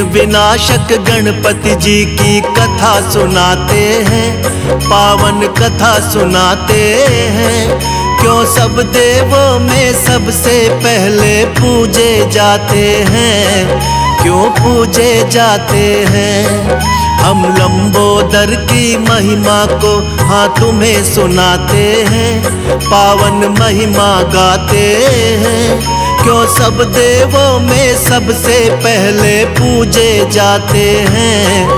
विनाशक गणपति जी की कथा सुनाते हैं, पावन कथा सुनाते हैं। क्यों सब देवों में सबसे पहले पूजे जाते हैं, क्यों पूजे जाते हैं। हम लंबोदर की महिमा को हाँ तुम्हें सुनाते हैं, पावन महिमा गाते हैं। क्यों सब देवों में सबसे पहले पूजे जाते हैं,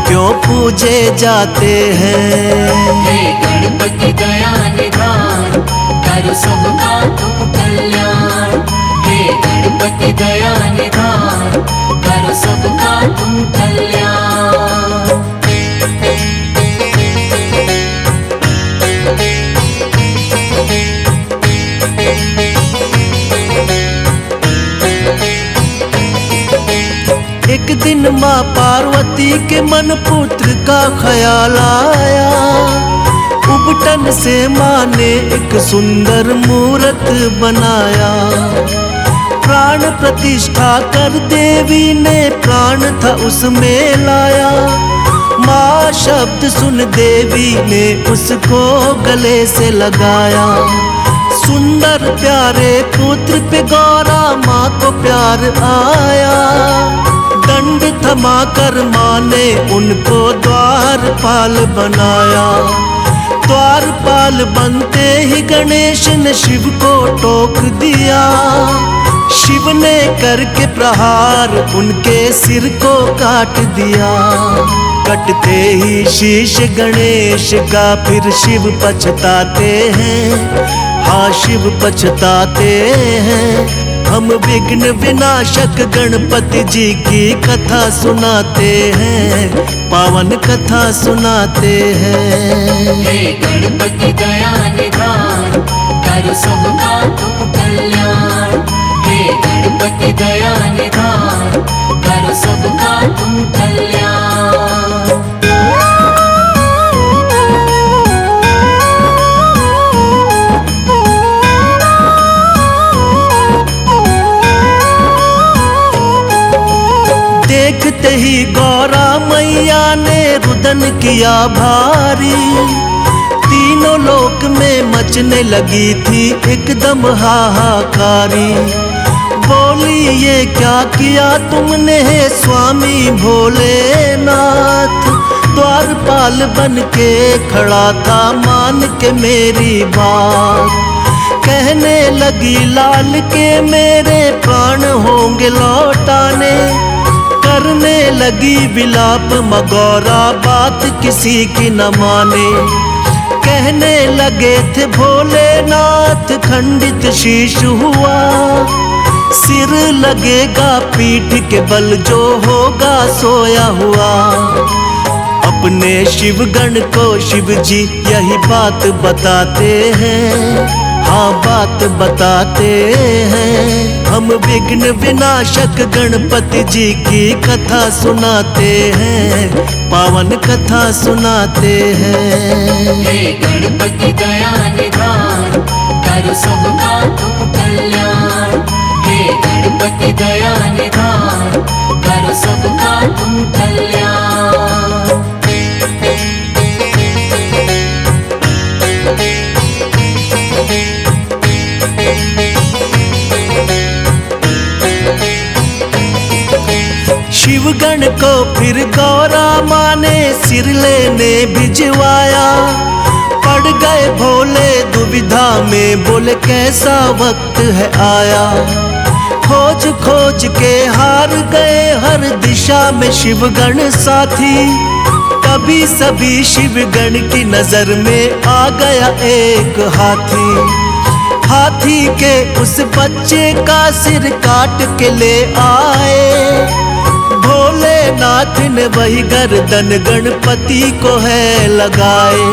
क्यों पूजे जाते हैं। हे गणपति दया निधान, कर सबका तुम कल्याण। हे गणपति दया निधान, कर सबका तुम कल्याण। एक दिन माँ पार्वती के मन पुत्र का ख्याल आया। उबटन से माँ ने एक सुंदर मूरत बनाया। प्राण प्रतिष्ठा कर देवी ने प्राण था उसमें लाया। माँ शब्द सुन देवी ने उसको गले से लगाया। सुंदर प्यारे पुत्र पे गौरा माँ को प्यार आया। दंड थमा कर माँ ने उनको द्वारपाल बनाया। द्वारपाल बनते ही गणेश ने शिव को टोक दिया। शिव ने करके प्रहार उनके सिर को काट दिया। कटते ही शीश गणेश का फिर शिव पछताते हैं, हाँ शिव पछताते हैं। हम विघ्न विनाशक गणपति जी की कथा सुनाते हैं, पावन कथा सुनाते हैं। हे गणपति दया निधान, कर सबका तुम कल्याण। हे गणपति दया निधान, कर सबका तुम कल्याण। देखते ही गौरा मैया ने रुदन किया भारी। तीनों लोक में मचने लगी थी एकदम हाहाकारी। बोली ये क्या किया तुमने स्वामी भोलेनाथ। द्वारपाल बन के खड़ा था मान के मेरी बात। कहने लगी लाल के मेरे प्राण होंगे लौटाने। करने लगी विलाप मगौरा बात किसी की न माने। कहने लगे थे भोलेनाथ खंडित शीश हुआ। सिर लगेगा पीठ के बल जो होगा सोया हुआ। अपने शिवगण को शिव जी यही बात बताते हैं, हाँ बात बताते हैं। हम विघ्न विनाशक गणपति जी की कथा सुनाते हैं, पावन कथा सुनाते हैं। हे गणपति दया निधान, कर सबका तुम कल्याण। हे गणपति दया निधान, कर सबका तुम कल्याण। शिवगण को फिर गौरा माँ ने सिर लेने भिजवाया। पड़ गए भोले दुविधा में, बोले कैसा वक्त है आया। खोज खोज के हार गए हर दिशा में शिवगण साथी। तभी सभी शिवगण की नजर में आ गया एक हाथी। हाथी के उस बच्चे का सिर काट के ले आए। भोलेनाथ ने वही गर्दन गणपति को है लगाए।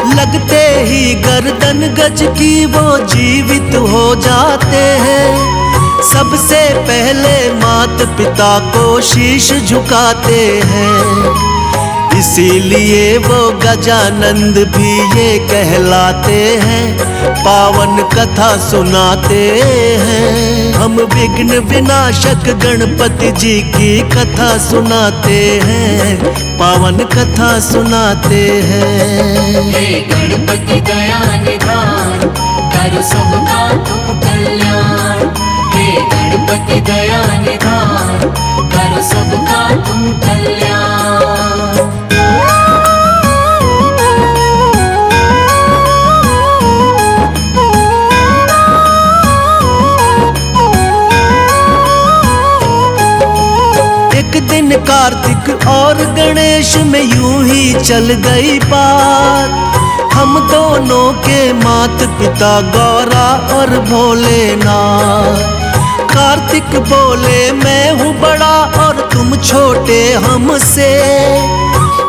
लगते ही गर्दन गज की वो जीवित हो जाते हैं। सबसे पहले माता पिता को शीश झुकाते हैं। इसीलिए वो गजानंद भी ये कहलाते हैं, पावन कथा सुनाते हैं। हम विघ्न विनाशक गणपति जी की कथा सुनाते हैं, पावन कथा सुनाते हैं। हे गणपति दया निधान, कर सबका तुम कल्याण। हे गणपति दया निधान, कर सबका तुम कल्याण। एक दिन कार्तिक और गणेश में यूं ही चल गई बात। हम दोनों के माता पिता गौरा और भोलेनाथ। कार्तिक बोले मैं हूँ बड़ा और तुम छोटे हमसे,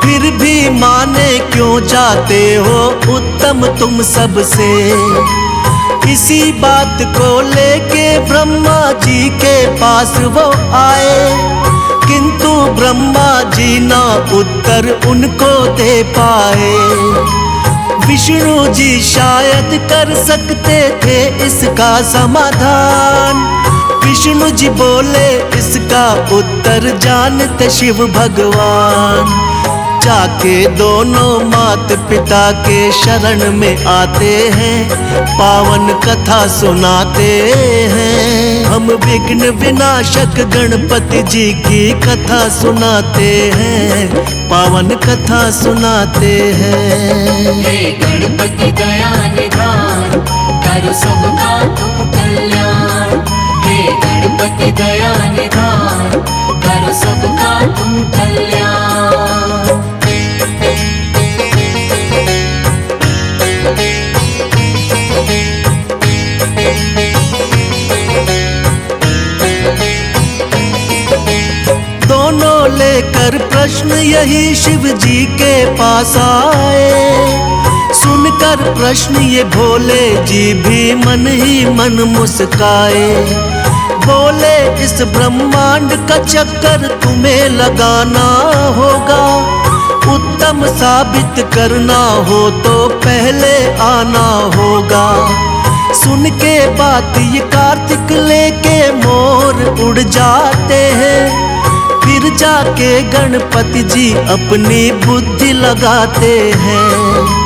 फिर भी माने क्यों जाते हो उत्तम तुम सबसे। इसी बात को लेके ब्रह्मा जी के पास वो आए, किंतु ब्रह्मा जी ना उत्तर उनको दे पाए। विष्णु जी शायद कर सकते थे इसका समाधान। विष्णु जी बोले इसका उत्तर जानते शिव भगवान। जाके दोनों माता पिता के शरण में आते हैं, पावन कथा सुनाते हैं। हम विघ्न विनाशक गणपति जी की कथा सुनाते हैं, पावन कथा सुनाते हैं। हे गणपति दया निधान, कर सबका तुम कल्याण। हे गणपति दया निधान, कर सबका तुम कल्याण। दोनों लेकर प्रश्न यही शिव जी के पास आए। सुनकर प्रश्न ये भोले जी भी मन ही मन मुस्काए। बोले इस ब्रह्मांड का चक्कर तुम्हें लगाना होगा, उत्तम साबित करना हो तो पहले आना होगा। सुन के बात ये कार्तिक लेके मोर उड़ जाते हैं, फिर जाके गणपति जी अपनी बुद्धि लगाते हैं।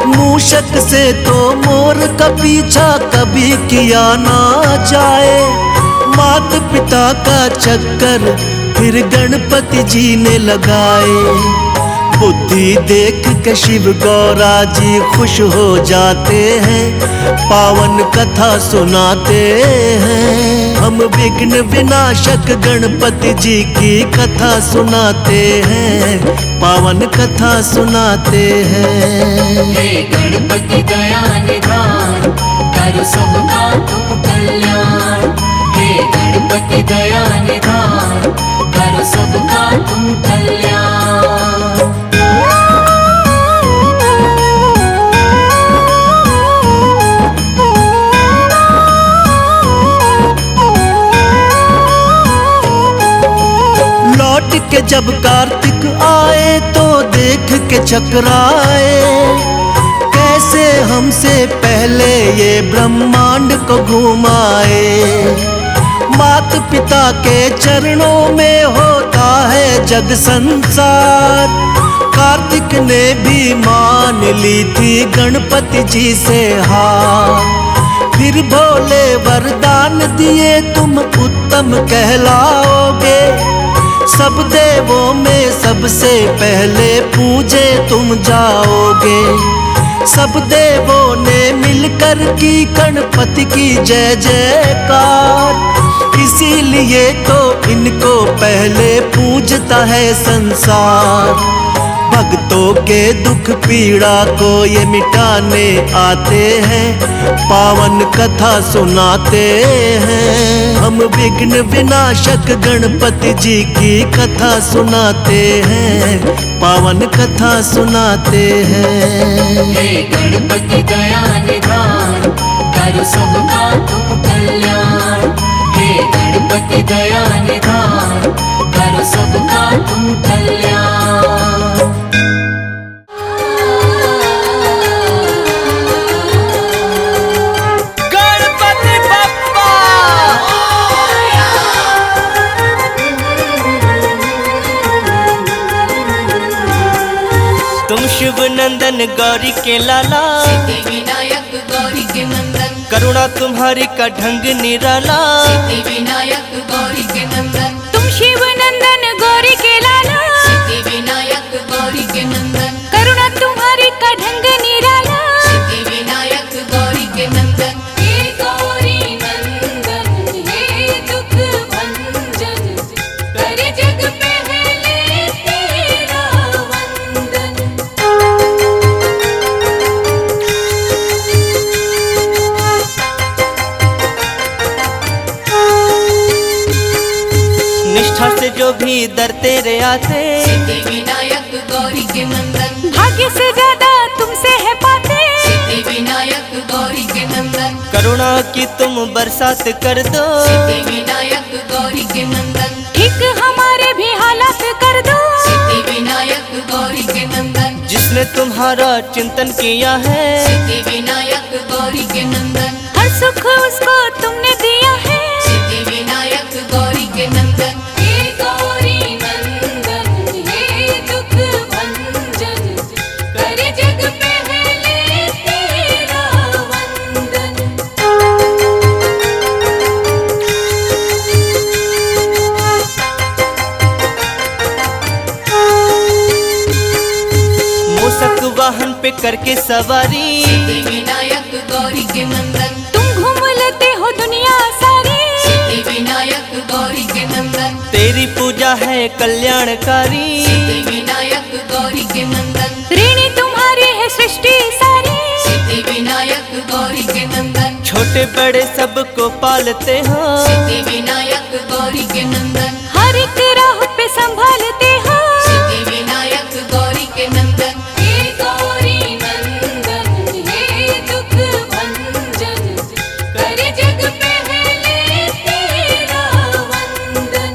मूषक से तो मोर का पीछा कभी किया ना जाए, माता पिता का चक्कर फिर गणपति जी ने लगाए। बुद्धि देख के शिव गौरा जी खुश हो जाते हैं, पावन कथा सुनाते हैं। हम विघ्न विनाशक गणपति जी की कथा सुनाते हैं, पावन कथा सुनाते हैं। हे गणपति दया निधान, कर सबका तुम कल्याण। हे गणपति दया निधान, कर सबका तुम कल्याण। लौट के जब कार्तिक आए तो देख के चकराए, कैसे हमसे पहले ये ब्रह्मांड को घुमाए। माता पिता के चरणों में होता है जग संसार। कार्तिक ने भी मान ली थी गणपति जी से हार। फिर भोले वरदान दिए तुम उत्तम कहलाओगे, सब देवों में सबसे पहले पूजे तुम जाओगे। सब देवों ने मिलकर की गणपति की जय जयकार, इसीलिए तो इनको पहले पूजता है संसार। भक्तों के दुख पीड़ा को ये मिटाने आते हैं, पावन कथा सुनाते हैं। हम विघ्न विनाशक गणपति जी की कथा सुनाते हैं, पावन कथा सुनाते हैं। हे गणपति दया निधान, कर सबका तुम कल्याण। हे गणपति दया निधान, कर सबका तुम कल्याण। नंदन गौरी के लाला, सिद्धि विनायक गौरी के नंदन, करुणा तुम्हारी का ढंग निराला। सिद्धि विनायक गौरी के नंदन, तुम शिव नंदन गौरी के लाला, सिद्धि विनायक गौरी के नंदन, करुणा तुम्हारी का ढंग निराला। सिद्धि विनायक गौरी के नंदन, हे गौरी नंदन हे दुख भंजन, करे जग पहले तेरा वंदन। निष्ठा से जो भी दर तेरे आते, सिद्धि विनायक गौरी के नंदन, भाग्य से ज्यादा तुमसे है पाते, सिद्धि विनायक गौरी के नंदन, करुणा की तुम बरसात कर दो। सिद्धि विनायक गौरी के नंदन, ठीक हमारे भी हालात कर दो। सिद्धि विनायक गौरी के नंदन, जिसने तुम्हारा चिंतन किया है, सिद्धि विनायक गौरी के नंदन, हर सुख उसको तुमने दिया है। सिद्धि विनायक गौरी के नंदन, हे गौरी नंदन हे दुख भंजन, करे जग पहले तेरा वंदन। मूसक वाहन पे करके सवारी, सिद्धि विनायक गौरी के नंदन, तुम घूम लेते हो दुनिया सारी। सिद्धि विनायक गौरी के नंदन, तेरी पूजा है कल्याणकारी। सिद्धि विनायक गौरी के नंदन, ऋणी तुम्हारी है सृष्टि सारी। सिद्धि विनायक गौरी के नंदन, छोटे बड़े सबको पालते हो। सिद्धि विनायक गौरी के नंदन, हर एक राह पे संभालते हो। सिद्धि विनायक गौरी के नंदन, हे गौरी नंदन हे दुख भंजन, करे जग पहले तेरा वंदन।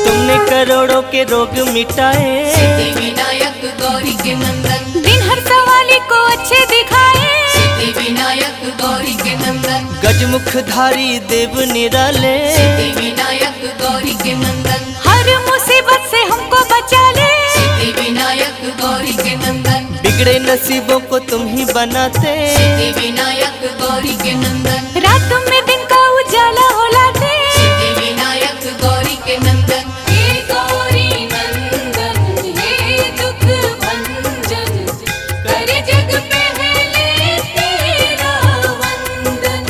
तुमने करोड़ों के रोग मिटाए, सिद्धि विनायक गौरी के नंदन, दिन हर सवाली को अच्छे दिखाए। सिद्धि विनायक गौरी के नंदन, गजमुखधारी देव निराले। सिद्धि विनायक गौरी के नंदन, हर मुसीबत से हमको बचा ले। सिद्धि विनायक गौरी के नंदन, बिगड़े नसीबों को तुम ही बनाते। सिद्धि विनायक गौरी के नंदन, रात में दिन का उजाला हो लाते। सिद्धि विनायक गौरी के नंदन, हे गौरी नंदन हे दुख भंजन, करे जग पहले तेरा वंदन।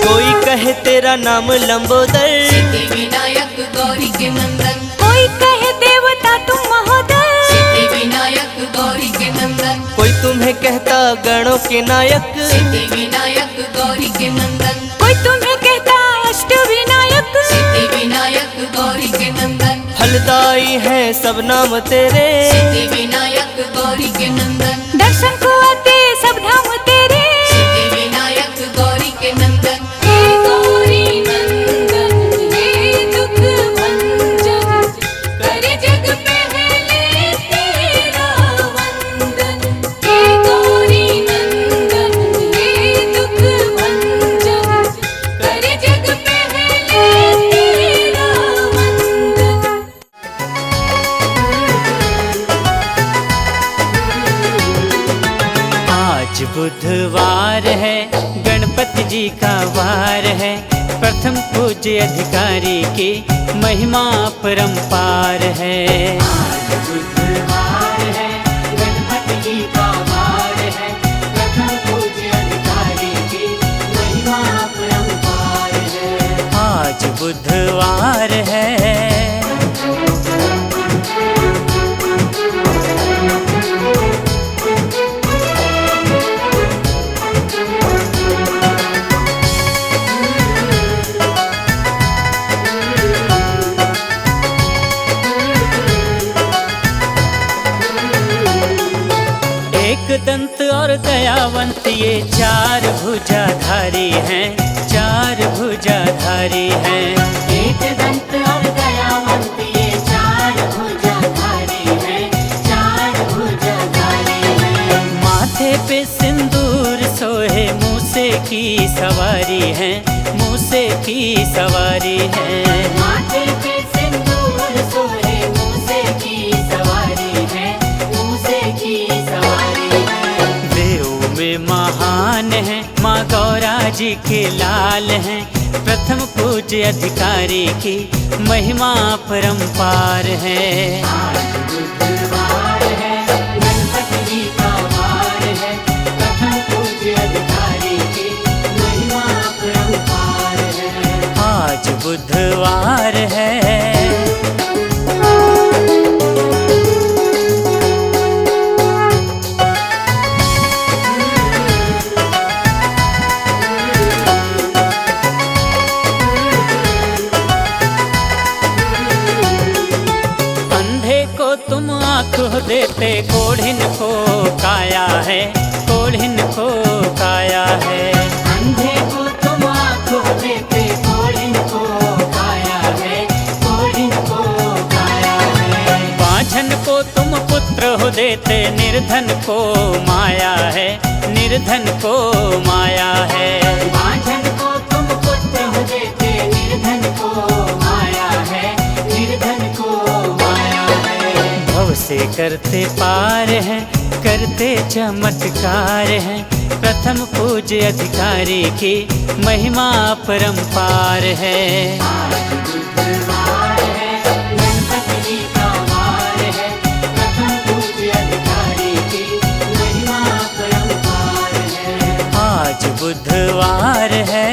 कोई कहे तेरा नाम लंबोदर, सिद्धि विनायक गौरी के नंदन, कोई कहे देवता तुम महोदय। सिद्धि विनायक गौरी के नंदन, कोई तुम्हें कहता गणों के नायक। सिद्धि विनायक गौरी के नंदन, कोई तुम्हें कहता अष्ट विनायक। सिद्धि विनायक गौरी के नंदन, फलदाई है सब नाम तेरे। सिद्धि विनायक गौरी के नंदन, दर्शन को आते सब धाम तेरे। सिद्धि विनायक गौरी के नंदन, हे गौरी नंदन हे दुख भंजन, करे जग पहले तेरा वंदन। हे गौरी नंदन हे दुख भंजन, करे जग पहले तेरा वंदन। आज बुधवार है, गणपति जी का वार है। प्रथम पूज्य अधिकारी की महिमा परंपार है। आज बुधवार है, गणपति जी का वार है। प्रथम पूज्य अधिकारी की महिमा परंपार है। आज बुधवार है। एक दंत और दयावंत ये चार भुजाधारी हैं, चार भुजाधारी हैं। एक दंत और दयावंत ये चार सवारी है, मूसे की सवारी है। माथे पे सिंदूर सोहे, मूसे की सवारी है, मूसे की सवारी है। देव में महान है, माँ गौरा जी के लाल हैं। प्रथम पूज्य अधिकारी की महिमा परंपार है। आज बुधवार है, गणपति जी का वार है, प्रथम पूज्य अधिकारी की महिमा परंपार है। आज बुधवार है। तुम आँख देते, कोढ़िन को काया है, कोढ़िन को काया है। अंधे को तुम आँख देते, कोढ़िन को काया है, कोढ़िन को काया है। बाझन को तुम पुत्र हो देते, निर्धन को माया है, निर्धन को माया है। बाझन को तुम पुत्र हो देते, निर्धन को माया है, निर्धन को माया है। भव से करते पार हैं, करते चमत्कार हैं। प्रथम पूज्य अधिकारी की महिमा परंपार है। आज बुधवार है, गणपति जी का वार है, प्रथम पूज्य अधिकारी की महिमा परंपार है। आज बुधवार है।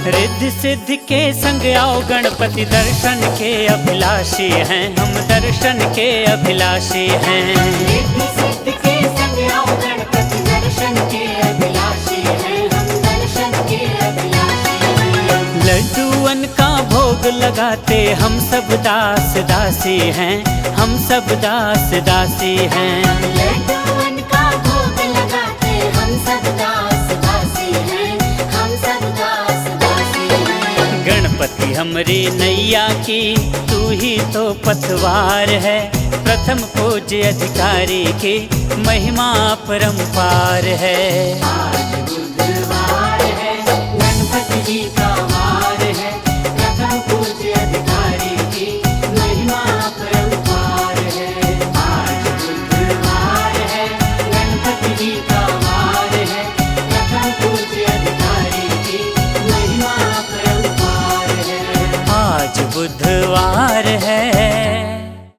रिद्धि सिद्धि के संग आओ, गणपति दर्शन के अभिलाषी हैं हम, दर्शन के अभिलाषी हैं। रिद्धि सिद्धि के संग आओ, गणपति दर्शन के अभिलाषी हैं हम, दर्शन के अभिलाषी हैं। लड्डूअन का भोग लगाते हम सब दास दासी हैं, हम सब दास दासी हैं। लड्डूअन का भोग लगाते हम सब दास दासी हैं, हम सब दास दासी हैं। गणपति हमरी नैया की तू ही तो पथवार है। प्रथम पूज्य अधिकारी की महिमा परंपार है। आज बुधवार है, गणपति जी का वार है, प्रथम पूज्य अधिकारी की महिमा परंपार है। आज बुधवार है, गणपति जी का वार है, प्रथम पूज्य अधिकारी की महिमा परंपार है। आज बुधवार